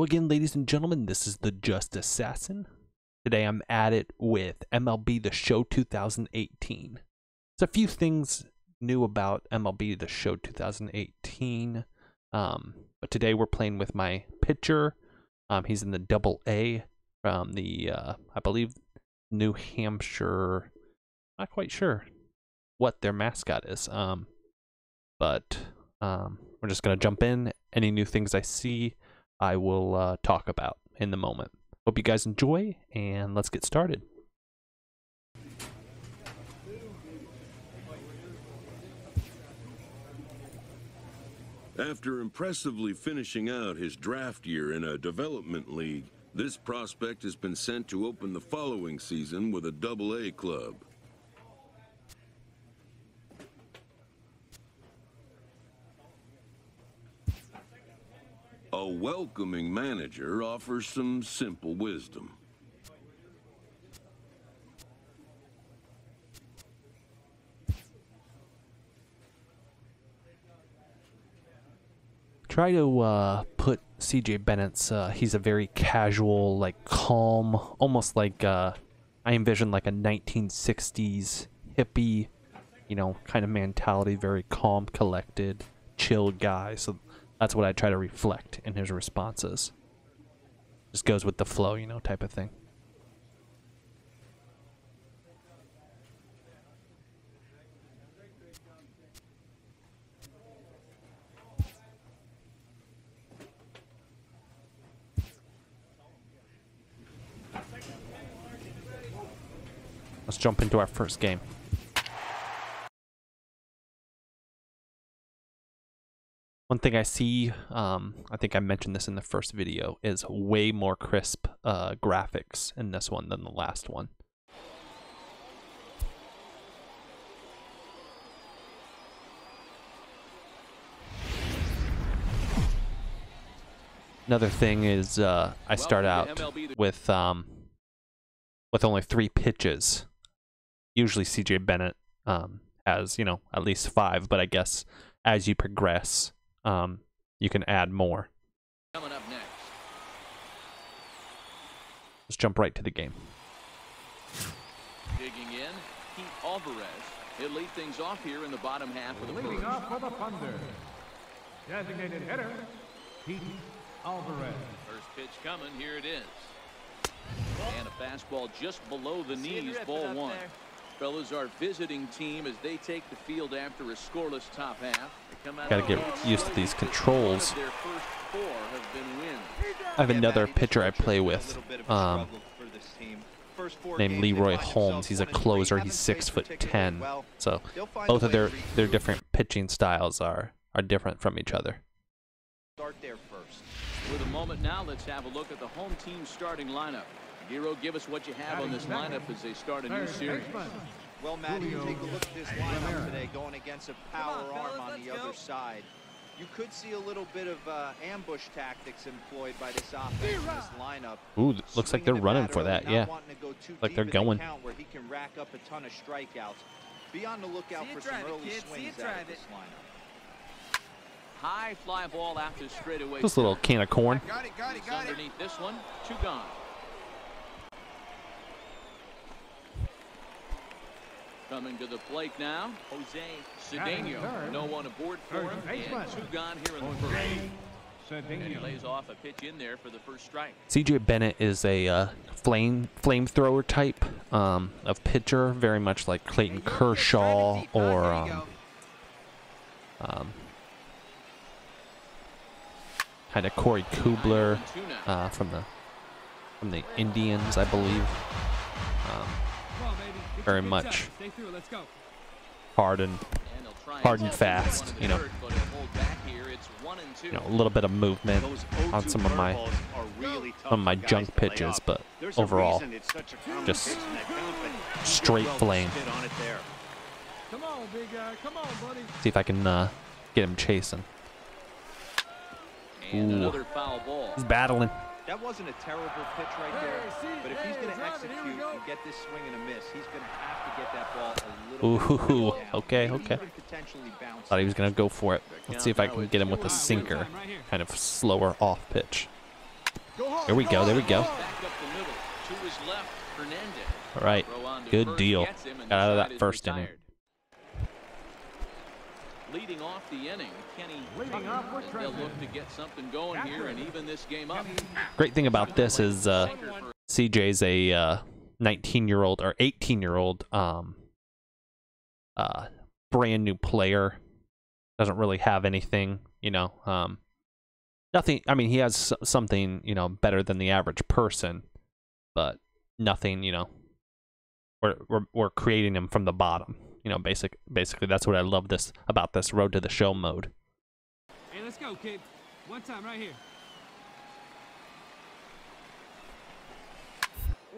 Hello again, ladies and gentlemen. This is TheJustAssassin. Today I'm at it with MLB The Show 2018. There's a few things new about MLB The Show 2018. But today we're playing with my pitcher. He's in the Double-A from the, I believe, New Hampshire. Not quite sure what their mascot is. But we're just going to jump in. Any new things I see, I will talk about in the moment. Hope you guys enjoy, and let's get started. After impressively finishing out his draft year in a development league, this prospect has been sent to open the following season with a Double-A club. A welcoming manager offers some simple wisdom. Try to put CJ Bennett's, he's a very casual, like calm, almost like, I envision like a 1960s hippie, you know, kind of mentality, very calm, collected, chilled guy. So that's what I try to reflect in his responses. Just goes with the flow, you know, type of thing. Let's jump into our first game. One thing I see, I think I mentioned this in the first video, is way more crisp graphics in this one than the last one. Another thing is I start out with only 3 pitches. Usually CJ Bennett has, you know, at least 5, but I guess as you progress, you can add more. Coming up next. Let's jump right to the game. Digging in, Pete Alvarez. He'll lead things off here in the bottom half of the first. Leading off for the Thunder, designated hitter, Pete Alvarez. First pitch coming, here it is. And a fastball just below the knees, ball 1. Fellas, our visiting team as they take the field after a scoreless top half. Gotta get used to these controls. I have another pitcher I play with named Leroy Holmes. He's a closer. He's 6'10". So both of their different pitching styles are different from each other. Start there first. With a moment now, let's have a look at the home team starting lineup. Giro, give us what you have on this lineup as they start a new series. Well, Matt, you take a look at this lineup today going against a power arm on the other side. You could see a little bit of ambush tactics employed by this offense in this lineup. Ooh, looks like they're running for that, yeah. Like they're going. Where he can rack up a ton of strikeouts. Be on the lookout for some early swings out of this lineup. High fly ball after straightaway. Just a little can of corn. Got it. Underneath this one, 2 gone. Coming to the plate now, Jose Cedeno. No one aboard for him, and 2 gone here in the first. And he lays off a pitch in there for the first strike. CJ Bennett is a flamethrower type of pitcher, very much like Clayton Kershaw or kind of Corey Kubler from the Indians, I believe. Very much hard and fast, you know. A little bit of movement on some of my junk pitches, but overall, just straight flame. Come on, big guy. Come on, buddy. See if I can get him chasing. Ooh, he's battling. That wasn't a terrible pitch right there, but if he's going to execute and get this swing and a miss, he's going to have to get that ball a little bit down. Okay. Thought he was going to go for it. Let's see if I can get him with a sinker, kind of slower off pitch. There we go. There we go. Back up the middle. To his left, Hernandez. All right. Throw on to Good first, deal. gets him, and Got out of the that side is first inning. retired. Leading off the inning, Kenny Leading off for Tucker, and they'll look to get something going here and even this game up. Great thing about this is CJ's a 19-year-old or 18-year-old brand new player. Doesn't really have anything, you know, nothing. I mean, he has something, you know, better than the average person, but nothing, you know. We're creating him from the bottom, you know. Basically, that's what I love about this Road to the Show mode. Hey, let's go, kid. One time right here.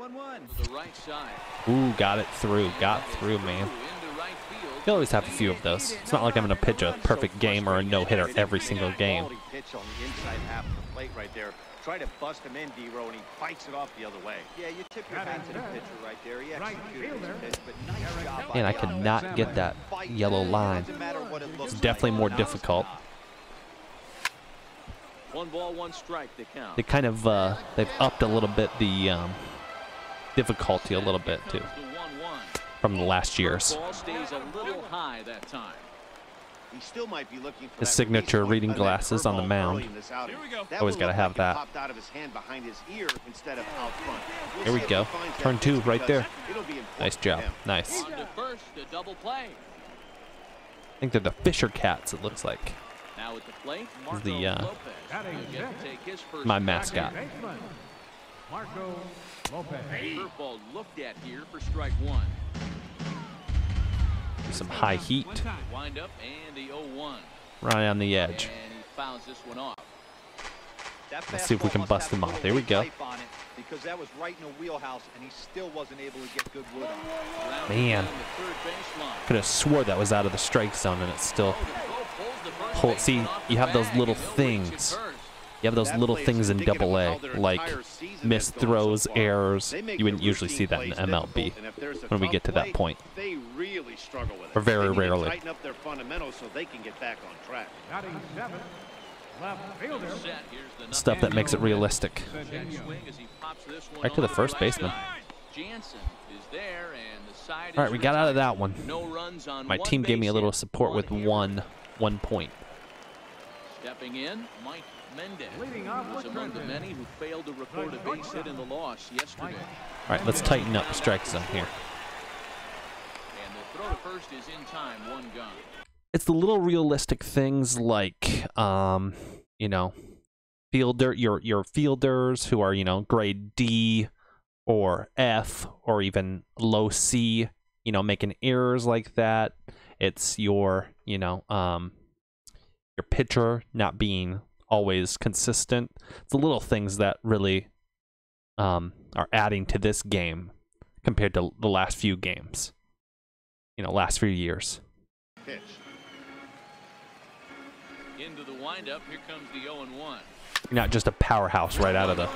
1-1. The right side. Ooh, got it through. Got through, man. Into right field. You always have a few of those. It's not like I'm going to pitch a perfect game or a no-hitter every single game. Quality pitch on the inside half of the plate right there. Try to bust him in, D-Row, and he fights it off the other way. Yeah, you tip your hat to the pitcher right there. He executed his pitch, but nice job by Man, I the could outfielder. not get that yellow line. Doesn't matter what it looks It's definitely like. more Now it's difficult. not. 1 ball, 1 strike to count. They kind of they've upped a little bit the difficulty a little bit too The 1-1. from the last years. Ball stays a little high that time. He still might be looking for His that signature release reading point on that glasses on the curveball mound. early in this outing. That Always one gotta looked have like it that. popped out of his hand behind his ear instead of out front. We'll Here we see if go. he finds that Turn 2 pitch right because there. it'll be important Nice for job. him. Nice. On to first, a double play. I think they're the Fisher Cats, it looks like. Now at the plate, This is the, Marco Lopez. He'll get to take his first my pitch. mascot. Baseman, Marco Lopez. Curveball looked at here for strike 1. Some high heat. One time. Wind up and the 0-1. Right on the edge. And he fouls this one off. That Let's see if we fastball can must bust have him a off. little There we go. life on it because that was right in a wheelhouse, and he still wasn't able to get good wood on it. Rounding Man. down the third baseline. Could have swore that was out of the strike zone and it's still. Oh, the throw pulls the first Pull, baseman see, off you the have those bag, little and they'll reach it things. first. You have those That little play is things in indicative of Double A, how their like entire season missed has gone so throws, far. errors. They make You wouldn't the usually see routine that in plays MLB difficult, and if there's a when we tough get to that play, point. They really struggle with it. Or very They need to rarely. tighten up their fundamentals so they can get back on track. Batting 7th, left fielder. Set. Here's the Stuff that makes it realistic. check swing as he pops this one Right to the over first right baseman. side. Jansen is there, and the side All right, is we got out of retired. that one. No runs on My one team gave me a base little hit, support with error. one point. Stepping in, Mike Mendez. Leading off Was for among the Trenton. many who failed to record a base hit in the loss yesterday. All right, let's tighten up the strike zone here. And the throw to first is in time, 1 gun. It's the little realistic things like, you know, your fielders who are, you know, grade D or F or even low C, you know, making errors like that. It's your, you know, your pitcher not being always consistent. It's the little things that really are adding to this game compared to the last few games, you know, last few years. Pitch. Into the windup, here comes the 0-1. You're not just a powerhouse right out of the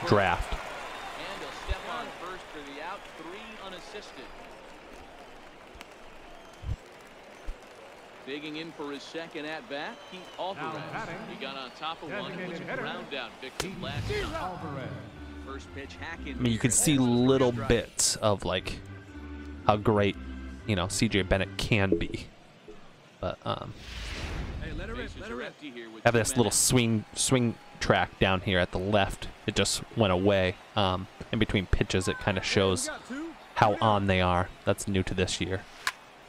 draft. And he'll step on first for the out, 3 unassisted. Digging in for his second at-bat, Pete Alvarez. batting, He got on top of one and was designated a hitter, ground-out victim last time. Alvarez. First pitch hacking. I mean, you can see little bits of like how great, you know, CJ Bennett can be. But Hey, let her rip, Bases let her are rip. empty here with have 2 this little men. swing track down here at the left. It just went away. In between pitches, it kind of shows how on they are. That's new to this year.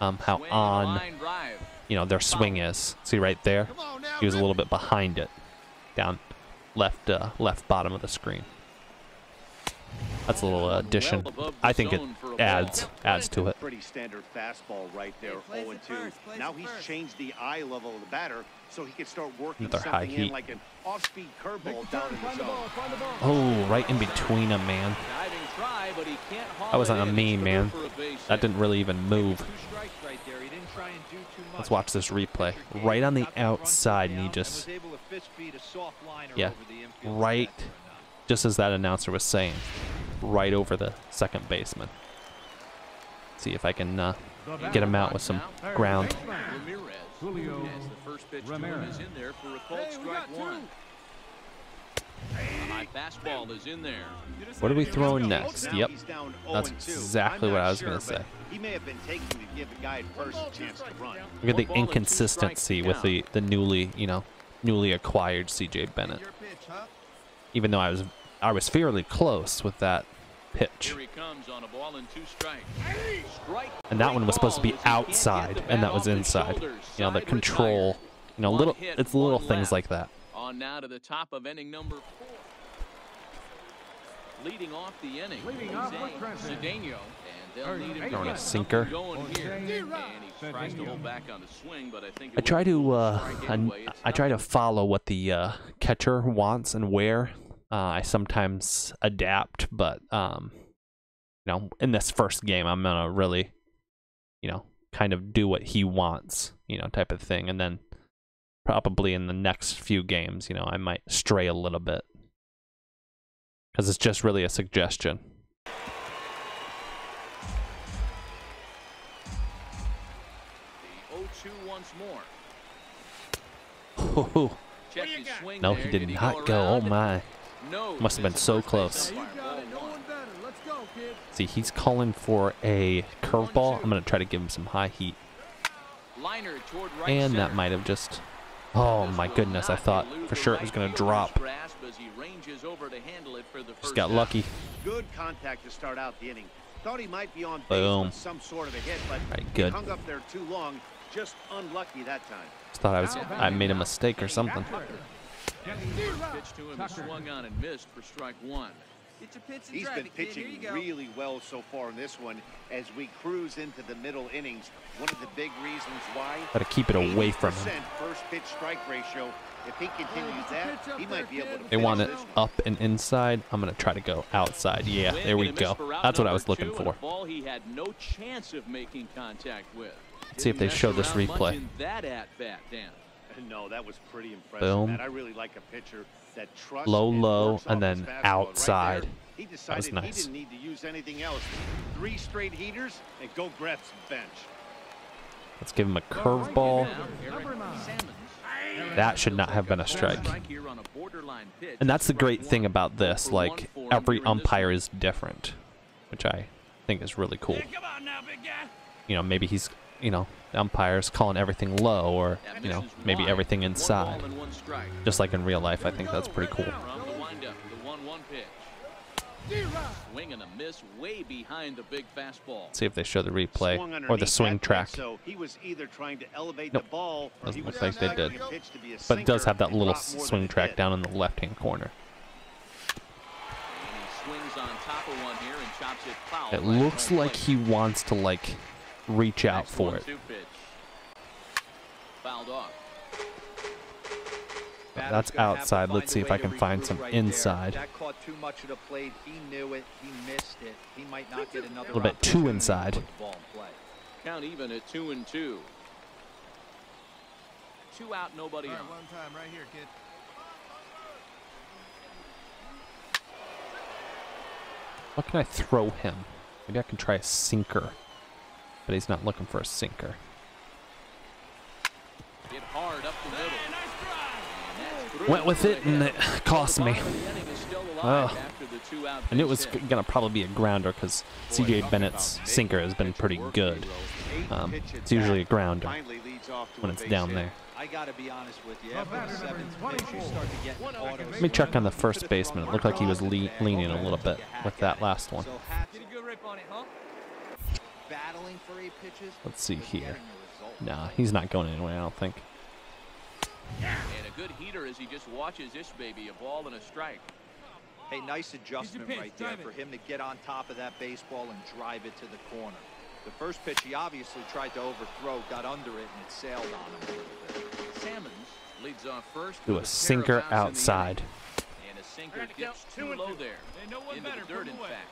How Swing, on, line drive. you know, their swing is. See right there? He was a little bit behind it, down left bottom of the screen. That's a little addition. I think it adds to it. Pretty standard fastball right there, 0-2. Now he's changed the eye level of the batter so he can start working Another high something in heat. like an off-speed curveball down in the zone. Oh, right in between them, man. Diving try, but he can't haul That wasn't it a in. me, It's man. for a base That hit. didn't really even move. 2 strikes right there. He didn't try and do too much. Let's watch this replay. Right on the outside, and he just, yeah, right, just as that announcer was saying, right over the second baseman. See if I can get him out with some ground. Ramirez. Julio As the first pitch to him Ramirez. is in there for a called strike 1. High fastball is in there. What are we throwing next? Yep, that's exactly what I was going to say. He may have been taking to give the guy at first a chance to run. Look at the inconsistency with the newly acquired CJ Bennett. Even though I was fairly close with that pitch. Here he comes on a ball and 2 strikes. And that one was supposed to be outside, and that was inside. You know, the control. You know, it's little things like that. On now to the top of inning number 4. Leading off the inning, Cedeno, and they'll need him Throwing a sinker. going here. And he tries to hold back on the swing, but I think I try to follow what the catcher wants and where. I sometimes adapt, but you know, in this first game, I'm gonna really, you know, kind of do what he wants, you know, type of thing, and then probably in the next few games, you know, I might stray a little bit because it's just really a suggestion. The 0-2 once more. Oh, no, he did not go. Oh my. Must have been so close. See, he's calling for a curveball. I'm going to try to give him some high heat. And that might have just... Oh my goodness, I thought for sure it was going to drop. Just got lucky. Good contact to start out the inning. Thought he might be on base Boom. with some sort of a hit, but Good. he hung up there too long. Just unlucky that time. Just thought I made a mistake or something. Pitch to him is swung on and missed for strike 1. He's been pitching really well so far in this one as we cruise into the middle innings. One of the big reasons why. Gotta keep it away from him. First pitch strike ratio. If he continues that, he might be able to. They want it up and inside. I'm gonna try to go outside. Yeah, there we go. That's what I was looking for. Ball he had no chance of making contact with. Let's see if they show this replay. That at bat, Dan. No, that was pretty impressive. Boom. Man. I really like a pitcher that trusts Low, works and off then his fastball. outside. Right he That was decided nice. he didn't need to use anything else. 3 straight heaters and go grab some bench. Let's give him a curveball. That should not have been a strike. And that's the great thing about this. Like, every umpire is different, which I think is really cool. You know, maybe he's, you know, the umpire's calling everything low, or, you know, maybe everything inside. Just like in real life, I think that's pretty cool. Swing and a miss way behind the big fastball. See if they show the replay or the swing track. So he was either trying to elevate Nope. the ball, or Doesn't he look was like they did. expecting a pitch to be a But it does sinker have that and a little lot more swing than it track did. down in the left-hand corner. And he swings on top of one here and chops it foul. It looks like he wants to, like, reach out Next for it. 1-2 pitch. Fouled off. That's outside. Let's see if I can find some inside. That caught too much of the plate. He knew it. He missed it. He might not get another. A little bit too inside. Put the ball in play. Count even at 2-2. 2 out, nobody on. One time right here, kid. What can I throw him? Maybe I can try a sinker. But he's not looking for a sinker. Hit hard up the middle. Went with it, and it cost me. Oh. I knew it was going to probably be a grounder because CJ Bennett's sinker has been pretty good. It's usually a grounder when it's down there. I gotta be honest with you. After the 7th pitch, you start to get autos. Let me check on the first baseman. It looked like he was leaning a little bit with that last one. So happy. Battling for 8 pitches. Let's see but here. getting the result. Nah, he's not going anywhere, I don't think. And a good heater as he just watches this baby, a ball and a strike. Hey, nice adjustment pitch, right there drive it. for him to get on top of that baseball and drive it to the corner. The first pitch he obviously tried to overthrow, got under it, and it sailed on him a little bit. Salmons leads off first. Do with a pair sinker of outs in the outside. inning. And a sinker dips too low there. Into the dirt, in fact.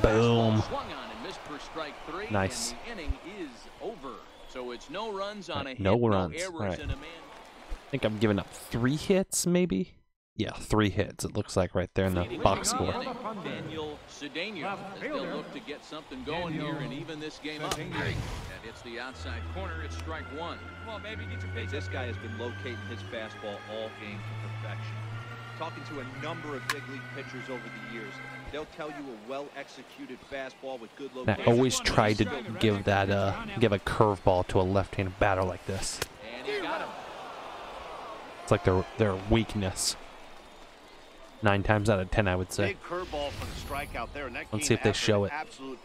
Boom. Swung on and missed for strike 3. Nice. And the inning is over. So it's no runs on a hit, No no runs. errors, All right. and a man. I think I'm giving up 3 hits, maybe? Yeah, 3 hits. It looks like right there in the box score. Daniel Cedeno as they'll look to get something going here and even this game up. That hits the outside corner. It's strike 1. Come on, baby, get your pitch. This guy has been locating his fastball all game to perfection. Talking to a number of big league pitchers over the years, they'll tell you a well-executed fastball with good location. I always try to give that give a curveball to a left-handed batter like this. And he got him. It's like their weakness. 9 times out of 10, I would say. Big curveball for the strikeout there, and that Let's came see if they after show an it. absolute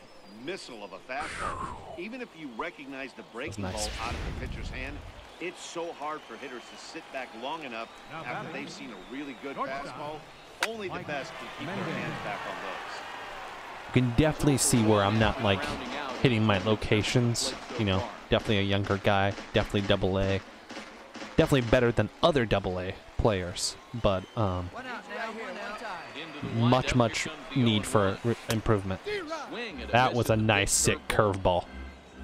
missile of a fastball. Even if you recognize the breaking nice. ball out of the pitcher's hand, it's so hard for hitters to sit back long enough after they've seen a really good fastball. Only the best can keep their hands back on those. You can definitely see where I'm not like hitting my locations. You know, definitely a younger guy, definitely AA. Definitely better than other AA players, but much need for improvement. That was a nice sick curveball.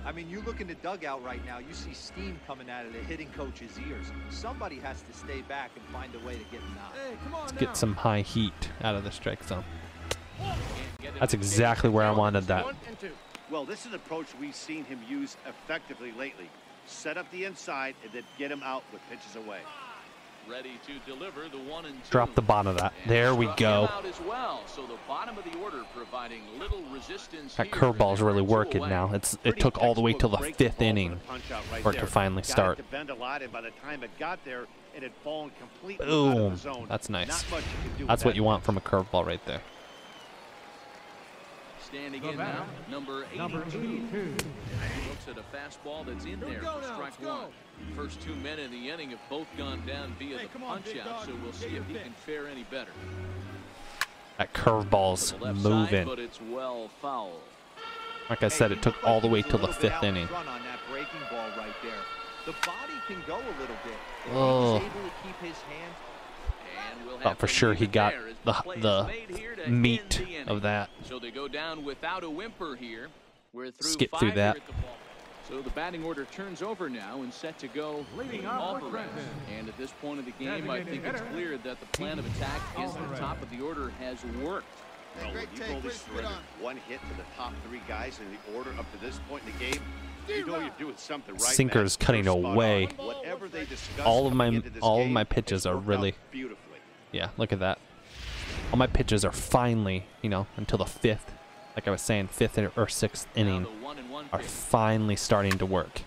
I mean, you look in the dugout right now, you see steam coming out of the hitting coach's ears. Somebody has to stay back and find a way to get knocked. Let's get some high heat out of the strike zone. That's exactly where I wanted that. Well, this is an approach we've seen him use effectively lately. Set up the inside and then get him out with pitches away. Ready to deliver the 1 and 2. Drop the bottom of that. There we go. As well. So the bottom of the order providing little resistance. That curveball's really working now. It took all the way till the 5th inning for it to finally start. Boom. That's nice. That's what you want from a curveball right there. Standing in now, number 82. He looks at a fastball that's in there for strike 1. First 2 men in the inning have both gone down via the punch-out, so we'll see if he can fare any better. That curveball's moving. But it's well fouled. Like I said, it took all the way till the 5th inning. On that breaking ball right there. The body can go a little bit. If Oh. he's able to keep his hand. Thought for sure he got the meat of that. So they go down without a whimper here. We're through Skip 5 through here that. at the ball. So the batting order turns over now and set to go Alvarez. And at this point of the game, I think it's clear that the plan of attack is the top of the order has worked. Well, when you've only surrendered 1 hit to the top 3 guys in the order up to this point in the game, you know you're doing something right. Sinker's cutting away. Whatever they discuss All of coming into this my game, pitches it's are worked really. out beautifully. Yeah, look at that. All my pitches are finally, you know, until the 5th, like I was saying, 5th or 6th inning, are finally starting to work.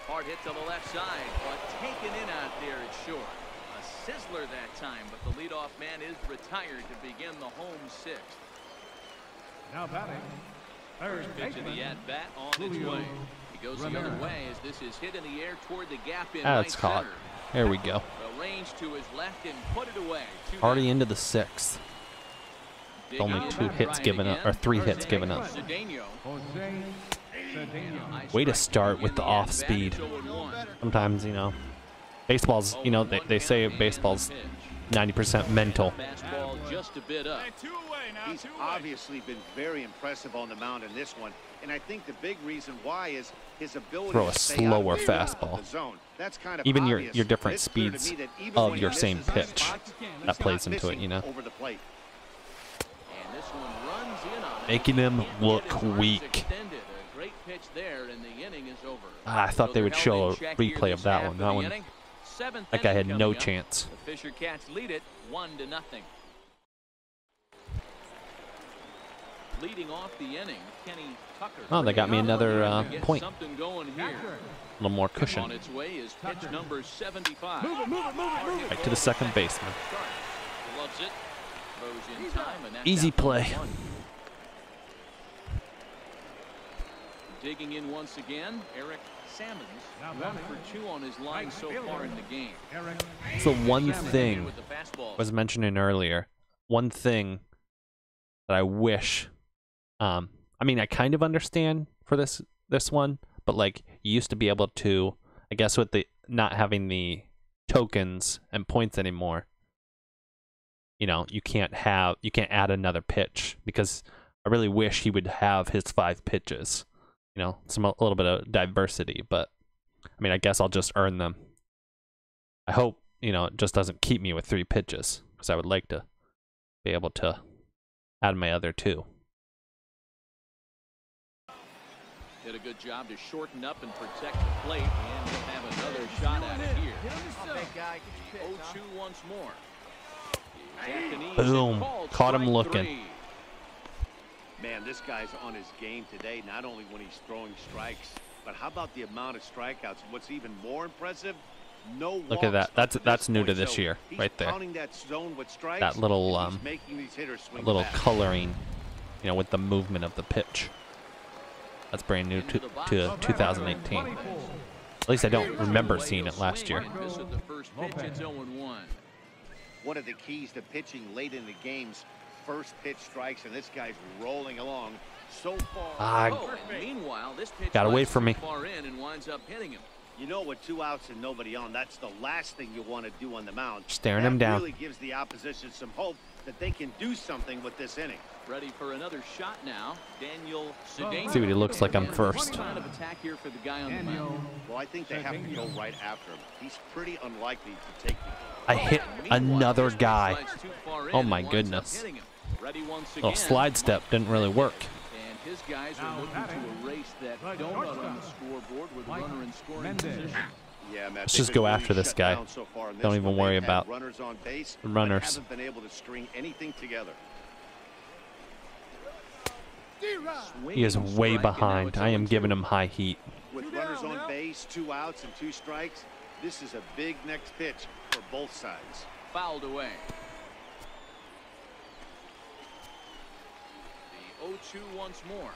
Hard hit to the left side, but taken in out there, it's short. A sizzler that time, but the leadoff man is retired to begin the home 6th. Now batting, third Pitch of the at-bat on its way. He goes the other way as this is hit in the air toward the gap in right That's caught. center. There we go. The range to his left and put it away. Already into the 6th. Only 2 hits given up, or 3 hits given up. Way to start with the off speed. Sometimes, you know, baseball's, you know, they say baseball's 90% mental. Just a bit up. He's obviously been very impressive on the mound in this one, and I think the big reason why is his ability Throw a to stay out slower of fastball. the zone. That's kind of Even obvious, your but different it's clear to speeds me that even of when your he same misses pitch, spots, that he's plays not into it, missing you know. over the plate. And this one runs in on it. Making him Can't look get his arms weak. extended. A great pitch there, and the inning is over. I thought they So would they're show held a in check here replay this of that half one. of That the one, inning. Seventh that guy had inning no coming up. chance. The Fisher Cats lead it 1-0. Leading off the inning, Kenny Tucker. Oh, they got me another Get point. something going here. A little more On cushion. its way is pitch number 75. Right to the second baseman. Loves it. Throws in time, and that's Easy out number play. 1. Digging in once again, Eric Sammons. 1 for 2 on his line so far in the game. It's the one Sammons thing with the fastball. I was mentioning earlier. One thing that I wish, I mean, I kind of understand for this one, but like you used to be able to, I guess with the not having the tokens and points anymore, you know, you can't add another pitch, because I really wish he would have his 5 pitches, you know, a little bit of diversity. But I mean, I guess I'll just earn them. I hope, you know, it just doesn't keep me with 3 pitches. because I would like to be able to add my other two. Did a good job to shorten up and protect the plate, and we'll have another shot at it here. Big guy, get your pitch, 0-2 once more. Japanese Boom. called Caught him strike looking. 3. Man, this guy's on his game today, not only when he's throwing strikes, but how about the amount of strikeouts? What's even more impressive, no Look at that. That's new to this year, right there. That little little coloring, you know, with the movement of the pitch. That's brand new to 2018. At least I don't remember seeing it last year. This is the first pitch. It's 0-1. One of the keys to pitching late in the games, first pitch strikes, and this guy's rolling along so far. Meanwhile, this pitch Got away from me. Far in and winds up hitting him. You know, with 2 outs and nobody on, that's the last thing you want to do on the mound. Staring him down. Really gives the opposition some hope that they can do something with this inning. Ready for another shot now. Daniel Cedeno. See what he looks like on first. What kind of attack here for the guy on the mound? Well, I think they have to go right after him. He's pretty unlikely to take the... I hit another guy. Oh my goodness. Little slide step didn't really work. And his guys are looking to erase that donut on the scoreboard with a runner in scoring position. Yeah, Matt, Let's just go after this guy. Don't even worry about runners on base. the runners. Haven't been able to string anything together. He is way behind. I am giving him high heat. With runners on base, 2 outs and 2 strikes, this is a big next pitch for both sides. Fouled away. The 0-2 once more.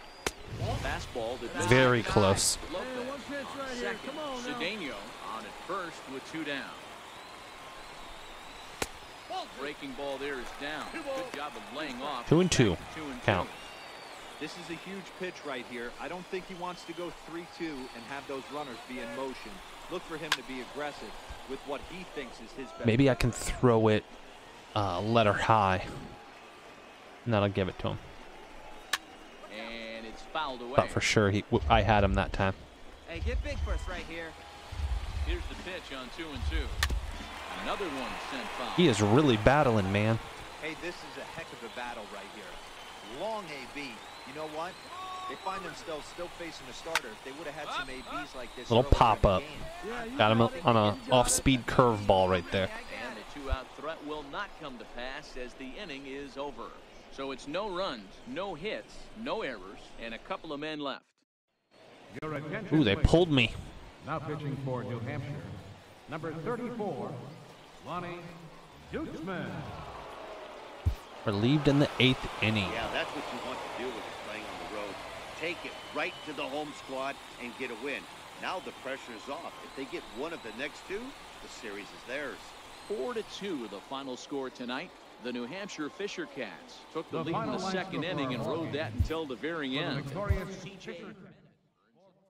Fastball that Very close. Second, Cedeno on at first with 2 down. Breaking ball there is down. Good job of laying off. 2-2 count. This is a huge pitch right here. I don't think he wants to go 3-2 and have those runners be in motion. Look for him to be aggressive with what he thinks is his best. Maybe I can throw it letter high, and that'll give it to him. And it's fouled away. But for sure, I had him that time. Hey, get big for us right here. Here's the pitch on 2-2. Another one sent foul. He is really battling, man. Hey, this is a heck of a battle right here. Long AB. You know what? They find themselves still facing the starter. If they would have had some ABs like this. Little pop up. Got him on an off-speed curveball right there. And the 2-out threat will not come to pass as the inning is over. So it's no runs, no hits, no errors, and a couple of men left. Ooh, they pulled me. Now pitching for New Hampshire, number 34, Lonnie Dutzman. Relieved in the 8th inning. Yeah, that's what you want to do when you're playing on the road. Take it right to the home squad and get a win. Now the pressure is off. If they get one of the next 2, the series is theirs. 4-2 the final score tonight. The New Hampshire Fisher Cats took the lead in the second inning and rode that until the very end.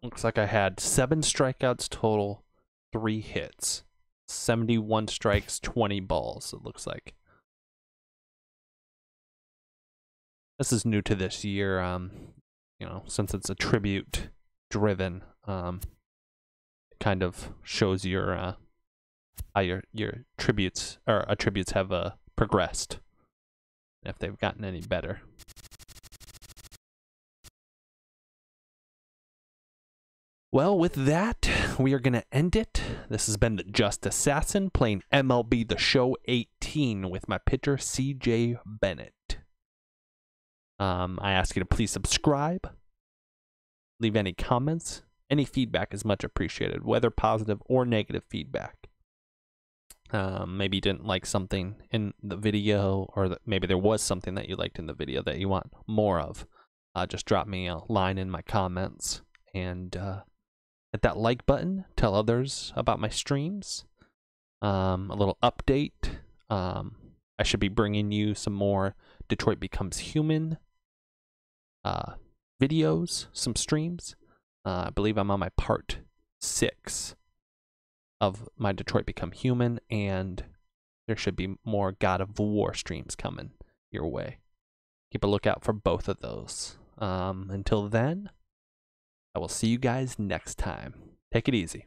Looks like I had 7 strikeouts total, 3 hits, 71 strikes, 20 balls. It looks like. This is new to this year, you know, since it's a tribute driven, it kind of shows your how your tributes or attributes have progressed, if they've gotten any better. Well, with that, we are going to end it. This has been the Just Assassin playing MLB The Show 18 with my pitcher, CJ Bennett. I ask you to please subscribe, leave any comments. Any feedback is much appreciated, whether positive or negative feedback. Maybe you didn't like something in the video, or maybe there was something that you liked in the video that you want more of. Just drop me a line in my comments, and hit that like button. Tell others about my streams. A little update. I should be bringing you some more Detroit Becomes Human videos, some streams. I believe I'm on my part 6 of my Detroit Become Human, and there should be more God of War streams coming your way. Keep a lookout for both of those. Until then, I will see you guys next time. Take it easy.